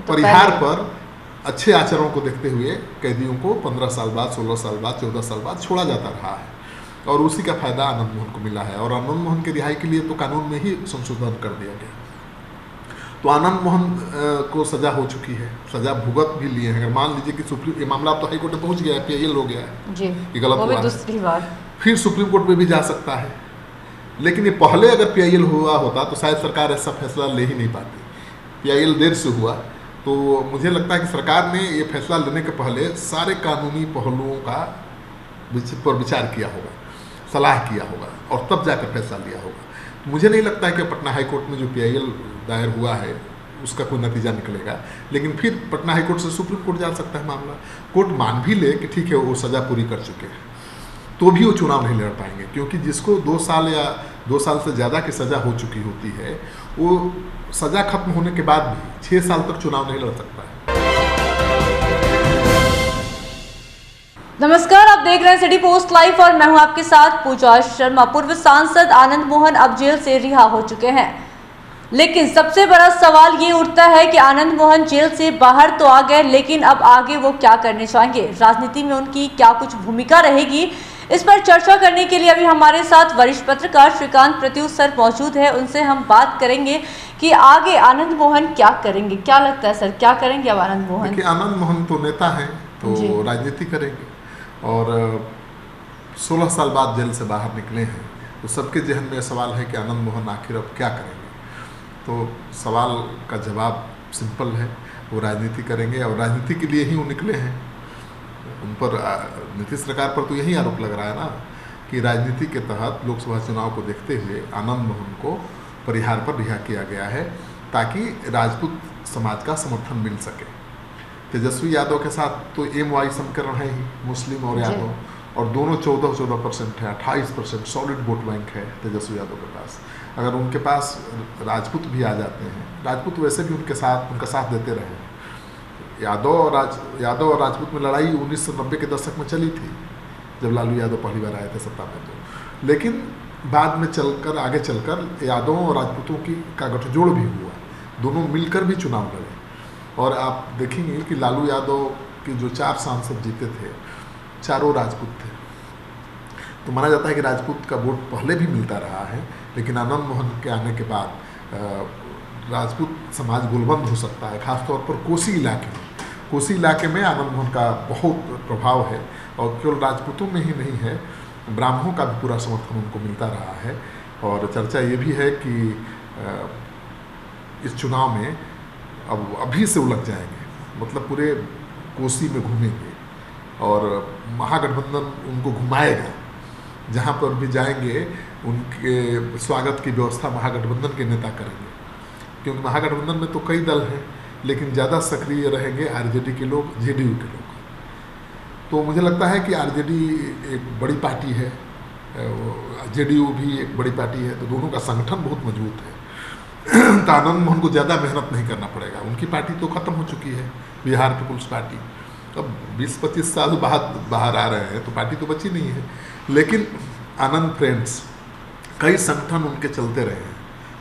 परिहार पर अच्छे आचरण को देखते हुए कैदियों को 15 साल बाद, 16 साल बाद, 14 साल बाद छोड़ा जाता रहा है और उसी का फायदा आनंद मोहन को मिला है। और आनंद मोहन की रिहाई के लिए तो कानून में ही संशोधन कर दिया गया। तो आनंद मोहन को सजा हो चुकी है, सजा भुगत भी लिए हैं। अगर मान लीजिए कि सुप्रीम, ये मामला तो हाई कोर्ट में पहुंच गया है, PIL हो गया है जी, ये गलत हुआ दूसरी बार फिर सुप्रीम कोर्ट में भी जा सकता है। लेकिन ये पहले अगर PIL हुआ होता तो शायद सरकार ऐसा फैसला ले ही नहीं पाती। PIL देर से हुआ, तो मुझे लगता है कि सरकार ने ये फैसला लेने के पहले सारे कानूनी पहलुओं का पर विचार किया होगा, सलाह किया होगा और तब जाकर फैसला लिया होगा। मुझे नहीं लगता है कि पटना हाई कोर्ट में जो PIL दायर हुआ है उसका कोई नतीजा निकलेगा। लेकिन फिर पटना हाई कोर्ट से सुप्रीम कोर्ट जा सकता है मामला। कोर्ट मान भी ले कि ठीक है वो सज़ा पूरी कर चुके हैं, तो भी वो चुनाव नहीं लड़ पाएंगे, क्योंकि जिसको 2 साल या 2 साल से ज़्यादा की सज़ा हो चुकी होती है वो सज़ा खत्म होने के बाद भी 6 साल तक चुनाव नहीं लड़ सकता है। नमस्कार, आप देख रहे हैं सिटी पोस्ट लाइव और मैं हूं आपके साथ पूजा शर्मा। पूर्व सांसद आनंद मोहन अब जेल से रिहा हो चुके हैं, लेकिन सबसे बड़ा सवाल ये उठता है कि आनंद मोहन जेल से बाहर तो आ गए, लेकिन अब आगे वो क्या करने चाहेंगे, राजनीति में उनकी क्या कुछ भूमिका रहेगी। इस पर चर्चा करने के लिए अभी हमारे साथ वरिष्ठ पत्रकार श्रीकांत प्रत्युष सर मौजूद है। उनसे हम बात करेंगे कि आगे आनंद मोहन क्या करेंगे। क्या लगता है सर, क्या करेंगे अब आनंद मोहन? देखिए, आनंद मोहन तो नेता हैं, तो राजनीति करेंगे और 16 साल बाद जेल से बाहर निकले हैं, तो सबके जहन में सवाल है कि आनंद मोहन आखिर अब क्या करेंगे। तो सवाल का जवाब सिंपल है, वो राजनीति करेंगे और राजनीति के लिए ही वो निकले हैं। उन पर नीतीश सरकार पर तो यही आरोप लग रहा है ना कि राजनीति के तहत लोकसभा चुनाव को देखते हुए आनंद मोहन को परिहार पर रिहा किया गया है ताकि राजपूत समाज का समर्थन मिल सके। तेजस्वी यादव के साथ तो MY समीकरण है ही, मुस्लिम और यादव, और दोनों 14% है, 28% सॉलिड वोट बैंक है तेजस्वी यादव के पास। अगर उनके पास राजपूत भी आ जाते हैं, राजपूत वैसे भी उनका साथ देते रहे हैं। यादव और राजपूत में लड़ाई 1990 के दशक में चली थी जब लालू यादव पहली बार आए थे सत्ता में, तो लेकिन बाद में आगे चलकर यादवों और राजपूतों का गठजोड़ भी हुआ, दोनों मिलकर भी चुनाव लड़े। और आप देखेंगे कि लालू यादव के जो 4 सांसद जीते थे, चारों राजपूत थे। तो माना जाता है कि राजपूत का वोट पहले भी मिलता रहा है, लेकिन आनंद मोहन के आने के बाद राजपूत समाज गोलबंद हो सकता है, खासतौर पर कोसी इलाके में आनंद मोहन का बहुत प्रभाव है। और केवल राजपूतों में ही नहीं है, ब्राह्मणों का भी पूरा समर्थन उनको मिलता रहा है। और चर्चा ये भी है कि इस चुनाव में अभी से उलझ जाएंगे, मतलब पूरे कोसी में घूमेंगे और महागठबंधन उनको घुमाएगा। जहाँ पर भी जाएंगे उनके स्वागत की व्यवस्था महागठबंधन के नेता करेंगे, क्योंकि महागठबंधन में तो कई दल हैं, लेकिन ज़्यादा सक्रिय रहेंगे RJD के लोग, JDU के लोग। तो मुझे लगता है कि RJD एक बड़ी पार्टी है, JDU भी एक बड़ी पार्टी है, तो दोनों का संगठन बहुत मजबूत है। तो आनंद मोहन को ज़्यादा मेहनत नहीं करना पड़ेगा, उनकी पार्टी तो ख़त्म हो चुकी है, बिहार पीपुल्स पार्टी। अब 20-25 साल बाद बाहर आ रहे हैं तो पार्टी तो बची नहीं है। लेकिन आनंद फ्रेंड्स, कई संगठन उनके चलते रहे हैं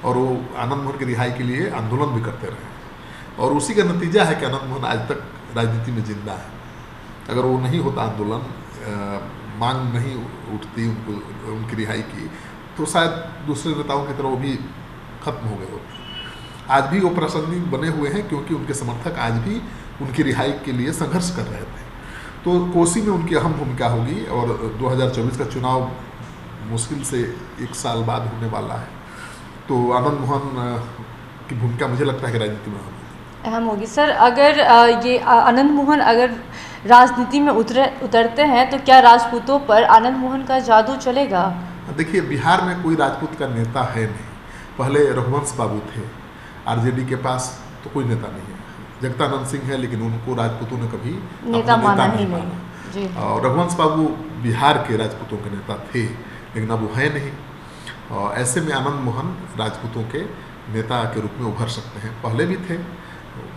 और वो आनंद मोहन की रिहाई के लिए आंदोलन भी करते रहे, और उसी का नतीजा है कि आनंद मोहन आज तक राजनीति में जिंदा है। अगर वो नहीं होता आंदोलन, मांग नहीं उठती उनकी रिहाई की, तो शायद दूसरे नेताओं की तरह वो भी खत्म हो गए होते। आज भी वो प्रासंगिक बने हुए हैं, क्योंकि उनके समर्थक आज भी उनकी रिहाई के लिए संघर्ष कर रहे थे। तो कोसी में उनकी अहम भूमिका होगी, और 2024 का चुनाव मुश्किल से 1 साल बाद होने वाला है। तो आनंद मोहन की भूमिका मुझे लगता है कि राजनीति में अहम होगी। सर, अगर ये आनंद मोहन अगर राजनीति में उतरते हैं तो क्या राजपूतों पर आनंद मोहन का जादू चलेगा? देखिए, बिहार में कोई राजपूत का नेता है नहीं। पहले रघुवंश बाबू थे, RJD के पास तो कोई नेता नहीं है। जगतानंद सिंह है, लेकिन उनको राजपूतों ने कभी नेता माना नहीं। और रघुवंश बाबू बिहार के राजपूतों के नेता थे, लेकिन अब वो है नहीं। और ऐसे में आनंद मोहन राजपूतों के नेता के रूप में उभर सकते हैं। पहले भी थे,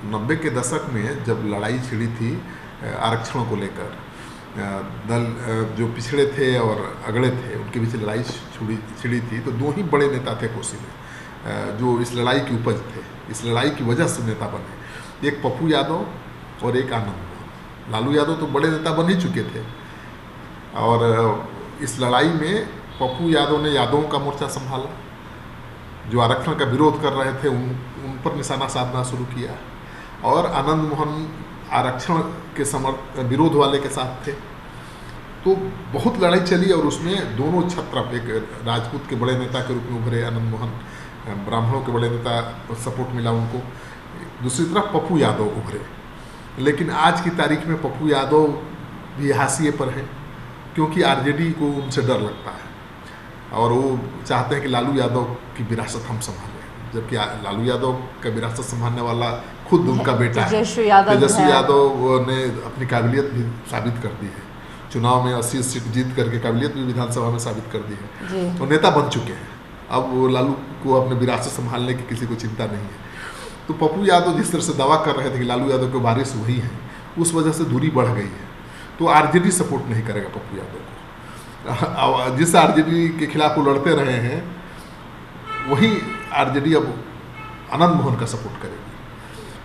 90 के दशक में जब लड़ाई छिड़ी थी आरक्षणों को लेकर, दल जो पिछड़े थे और अगड़े थे उनके बीच लड़ाई छिड़ी थी, तो 2 ही बड़े नेता थे कोसी में जो इस लड़ाई की उपज थे, इस लड़ाई की वजह से नेता बने। एक पप्पू यादव और एक आनंद मोहन। लालू यादव तो बड़े नेता बन ही चुके थे और इस लड़ाई में पप्पू यादव ने यादवों का मोर्चा संभाला, जो आरक्षण का विरोध कर रहे थे उन पर निशाना साधना शुरू किया, और आनंद मोहन आरक्षण के विरोध वाले के साथ थे। तो बहुत लड़ाई चली और उसमें दोनों छत्रप, एक राजपूत के बड़े नेता के रूप में उभरे आनंद मोहन, ब्राह्मणों के बड़े नेता सपोर्ट मिला उनको, दूसरी तरफ पप्पू यादव उभरे। लेकिन आज की तारीख में पप्पू यादव भी हाशिए पर है, क्योंकि आरजेडी को उनसे डर लगता है और वो चाहते हैं कि लालू यादव की विरासत हम संभालें, जबकि लालू यादव का विरासत संभालने वाला खुद उनका बेटा है। तेजस्वी यादव ने अपनी काबिलियत भी साबित कर दी है, चुनाव में 80 सीट जीत करके काबिलियत भी विधानसभा में साबित कर दी है, तो नेता बन चुके हैं। अब वो लालू को अपने विरासत संभालने की किसी को चिंता नहीं है। तो पप्पू यादव जिस तरह से दावा कर रहे थे कि लालू यादव की वारिस वही है, उस वजह से दूरी बढ़ गई है। तो आरजेडी सपोर्ट नहीं करेगा पप्पू यादव को। जिस आरजेडी के खिलाफ वो लड़ते रहे हैं वही आरजेडी अब आनंद मोहन का सपोर्ट करेगी।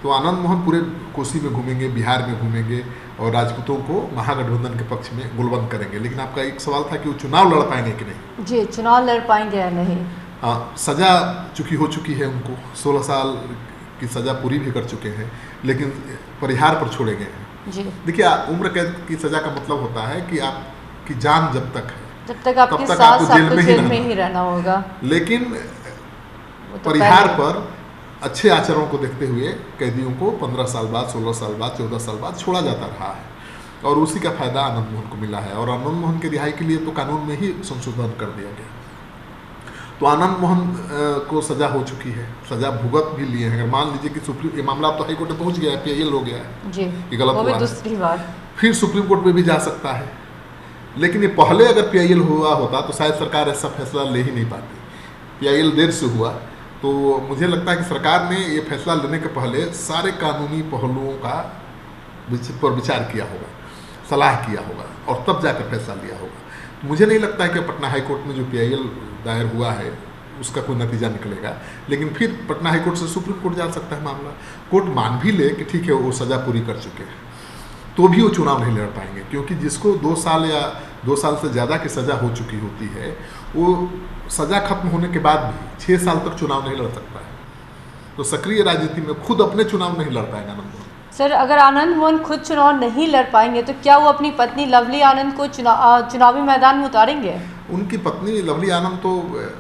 तो आनंद मोहन पूरे कोसी में घूमेंगे, बिहार में घूमेंगे और राजपूतों को महागठबंधन के पक्ष में गुलबंद करेंगे। लेकिन आपका एक सवाल था कि वो चुनाव लड़ पाएंगे कि नहीं? जी, चुनाव लड़ पाएंगे या नहीं? हाँ, सज़ा चुकी हो चुकी है उनको, 16 साल की सज़ा पूरी भी कर चुके हैं, लेकिन परिहार पर छोड़े गए हैं। जी, देखिए, उम्र कैद की सज़ा का मतलब होता है कि आपकी जान जब तक है, जब तक आपके साथ आपको जेल में ही रहना होगा। लेकिन परिहार पर अच्छे आचरण को देखते हुए कैदियों को 15 साल बाद, 16 साल बाद, 14 साल बाद छोड़ा जाता रहा है और उसी का फायदा आनंद मोहन को मिला है। और आनंद मोहन की रिहाई के लिए तो कानून में ही संशोधन कर दिया गया। तो आनंद मोहन को सजा हो चुकी है, सजा भुगत भी लिए हैं। अगर मान लीजिए कि सुप्रीम, ये मामला तो हाई कोर्ट में पहुंच गया है, PIL हो गया है जी, ये गलत हुआ दूसरी बार फिर सुप्रीम कोर्ट में भी जा सकता है। लेकिन ये पहले अगर PIL हुआ होता तो शायद सरकार ऐसा फैसला ले ही नहीं पाती। PIL देर से हुआ, तो मुझे लगता है कि सरकार ने ये फैसला लेने के पहले सारे कानूनी पहलुओं का पर विचार किया होगा, सलाह किया होगा और तब जाकर फैसला लिया होगा। मुझे नहीं लगता है कि पटना हाई कोर्ट में जो PIL दायर हुआ है उसका कोई नतीजा निकलेगा। लेकिन फिर पटना हाई कोर्ट से सुप्रीम कोर्ट जा सकता है मामला। कोर्ट मान भी ले कि ठीक है वो सज़ा पूरी कर चुके हैं, तो भी वो चुनाव नहीं लड़ पाएंगे, क्योंकि जिसको 2 साल या 2 साल से ज़्यादा की सज़ा हो चुकी होती है वो सज़ा खत्म होने के बाद भी 6 साल तक चुनाव नहीं लड़ सकता है। तो सक्रिय राजनीति में खुद अपने चुनाव नहीं लड़ पाएगा आनंद मोहन। सर, अगर आनंद मोहन खुद चुनाव नहीं लड़ पाएंगे तो क्या वो अपनी पत्नी लवली आनंद को चुनावी मैदान में उतारेंगे? उनकी पत्नी लवली आनंद तो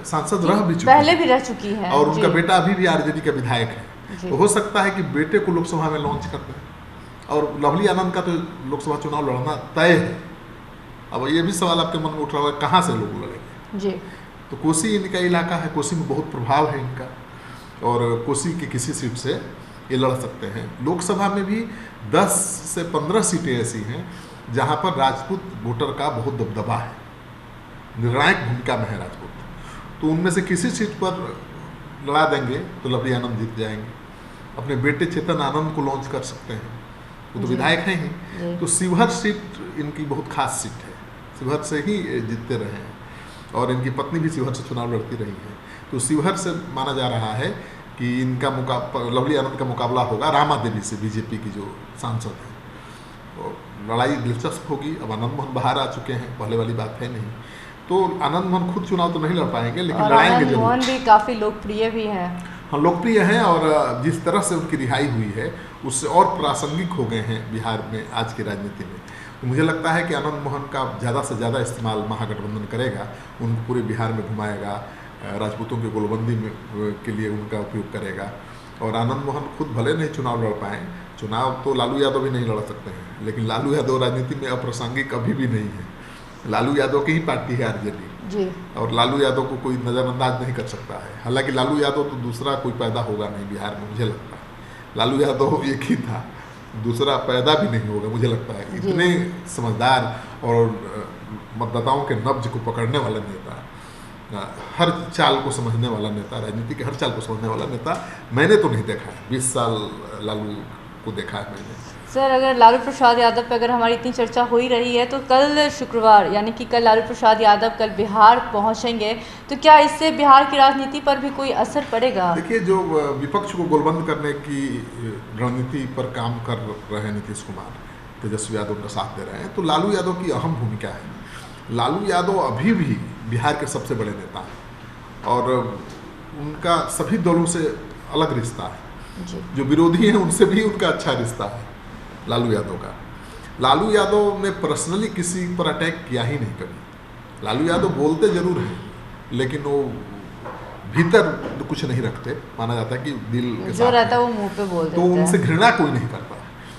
सांसद रह भी चुकी पहले भी रह चुकी है और उनका बेटा अभी भी आरजेडी का विधायक है। तो हो सकता है कि बेटे को लोकसभा में लॉन्च कर दें। और लवली आनंद का तो लोकसभा चुनाव लड़ना तय है। अब ये भी सवाल आपके मन में उठ रहा है कहाँ से लोग लड़ेंगे जी। तो कोसी इनका इलाका है, कोसी में बहुत प्रभाव है इनका और कोसी की किसी सीट से ये लड़ सकते हैं। लोकसभा में भी 10 से 15 सीटें ऐसी हैं जहाँ पर राजपूत वोटर का बहुत दबदबा है, निर्णायक भूमिका में है राजपूत। तो उनमें से किसी सीट पर लड़ा देंगे तो लवली आनंद जीत जाएंगे। अपने बेटे चेतन आनंद को लॉन्च कर सकते हैं, वो तो विधायक हैं ही। तो शिवहर सीट इनकी बहुत खास सीट है, शिवहर से ही जीतते रहे हैं और इनकी पत्नी भी शिवहर से चुनाव लड़ती रही है। तो शिवहर से माना जा रहा है कि इनका लवली आनंद का मुकाबला होगा रामा देवी से, बीजेपी की जो सांसद है। तो लड़ाई दिलचस्प होगी। अब आनंद मोहन बाहर आ चुके हैं, पहले वाली बात है नहीं। तो आनंद मोहन खुद चुनाव तो नहीं लड़ पाएंगे, लेकिन लड़ाएंगे जरूर। मोहन भी काफ़ी लोकप्रिय भी हैं। हाँ, लोकप्रिय हैं और जिस तरह से उनकी रिहाई हुई है उससे और प्रासंगिक हो गए हैं बिहार में आज की राजनीति में। तो मुझे लगता है कि आनंद मोहन का ज़्यादा से ज़्यादा इस्तेमाल महागठबंधन करेगा, उनको पूरे बिहार में घुमाएगा, राजपूतों की गोलबंदी में के लिए उनका उपयोग करेगा। और आनंद मोहन खुद भले नहीं चुनाव लड़ पाएँ, चुनाव तो लालू यादव भी नहीं लड़ सकते हैं, लेकिन लालू यादव राजनीति में अप्रासंगिक अभी भी नहीं है। लालू यादव की ही पार्टी है आरजेडी जी, और लालू यादव को कोई नज़रअंदाज नहीं कर सकता है। हालांकि लालू यादव तो दूसरा कोई पैदा होगा नहीं बिहार में, मुझे लगता है। लालू यादव एक ही था, दूसरा पैदा भी नहीं होगा मुझे लगता है। इतने समझदार और मतदाताओं के नब्ज को पकड़ने वाला नेता, हर चाल को समझने वाला नेता, राजनीति के हर चाल को समझने वाला नेता मैंने तो नहीं देखा है। 20 साल लालू को देखा है मैंने। सर, अगर लालू प्रसाद यादव पे अगर हमारी इतनी चर्चा हो ही रही है, तो कल शुक्रवार यानी कि कल लालू प्रसाद यादव कल बिहार पहुंचेंगे, तो क्या इससे बिहार की राजनीति पर भी कोई असर पड़ेगा? देखिए, जो विपक्ष को गोलबंद करने की रणनीति पर काम कर रहे हैं नीतीश कुमार, तेजस्वी यादव का साथ दे रहे हैं, तो लालू यादव की अहम भूमिका है। लालू यादव अभी भी बिहार के सबसे बड़े नेता हैं और उनका सभी दलों से अलग रिश्ता है। जो विरोधी हैं उनसे भी उनका अच्छा रिश्ता है लालू यादव का। लालू यादव ने पर्सनली किसी पर अटैक किया ही नहीं कभी। लालू यादव बोलते जरूर हैं, लेकिन वो भीतर कुछ नहीं रखते। माना जाता है कि दिल के जो रहता है वो मुंह पे बोल देते हैं। तो उनसे घृणा कोई नहीं करता।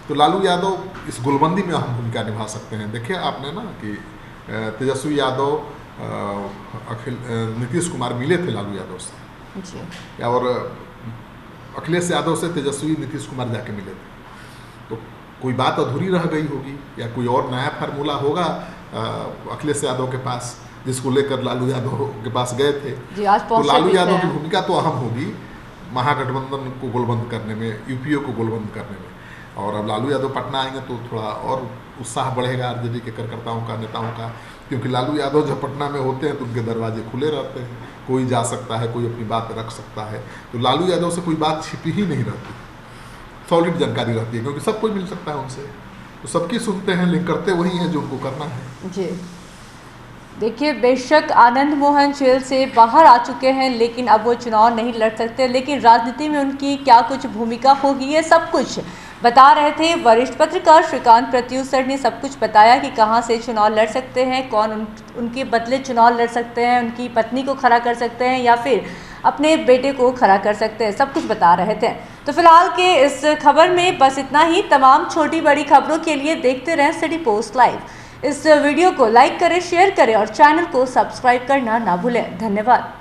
तो लालू यादव इस गोलबंदी में अहम भूमिका निभा सकते हैं। देखिए आपने ना कि तेजस्वी यादव नीतीश कुमार मिले थे लालू यादव से, और अखिलेश यादव से तेजस्वी नीतीश कुमार जाके मिले थे। तो कोई बात अधूरी रह गई होगी या कोई और नया फार्मूला होगा अखिलेश यादव के पास, जिसको लेकर लालू यादव के पास गए थे। तो लालू यादव की भूमिका तो अहम होगी महागठबंधन को गोलबंद करने में, यूपीए को गोलबंद करने में। और अब लालू यादव पटना आएंगे तो थोड़ा और उत्साह बढ़ेगा आरजेडी के कार्यकर्ताओं का, नेताओं का, क्योंकि लालू यादव जब पटना में होते हैं तो उनके दरवाजे खुले रहते हैं। कोई जा सकता है, कोई अपनी बात रख सकता है। तो लालू यादव से कोई बात छिपी ही नहीं रहती, सॉलिड जानकारी रहती है, क्योंकि सब कोई मिल सकता है उनसे। तो सबकी सुनते हैं, लिंक करते वही हैं जो उनको करना है। जी देखिए, बेशक आनंद मोहन जेल से बाहर आ चुके हैं, लेकिन अब वो चुनाव नहीं लड़ सकते। लेकिन राजनीति में उनकी क्या कुछ भूमिका होगी, ये सब कुछ बता रहे थे वरिष्ठ पत्रकार श्रीकांत प्रत्युष सर ने। सब कुछ बताया कि कहां से चुनाव लड़ सकते हैं, कौन उनके बदले चुनाव लड़ सकते हैं, उनकी पत्नी को खड़ा कर सकते हैं या फिर अपने बेटे को खड़ा कर सकते हैं। सब कुछ बता रहे थे। तो फिलहाल के इस खबर में बस इतना ही। तमाम छोटी बड़ी खबरों के लिए देखते रहें सिटी पोस्ट लाइव। इस वीडियो को लाइक करें, शेयर करें और चैनल को सब्सक्राइब करना ना भूलें। धन्यवाद।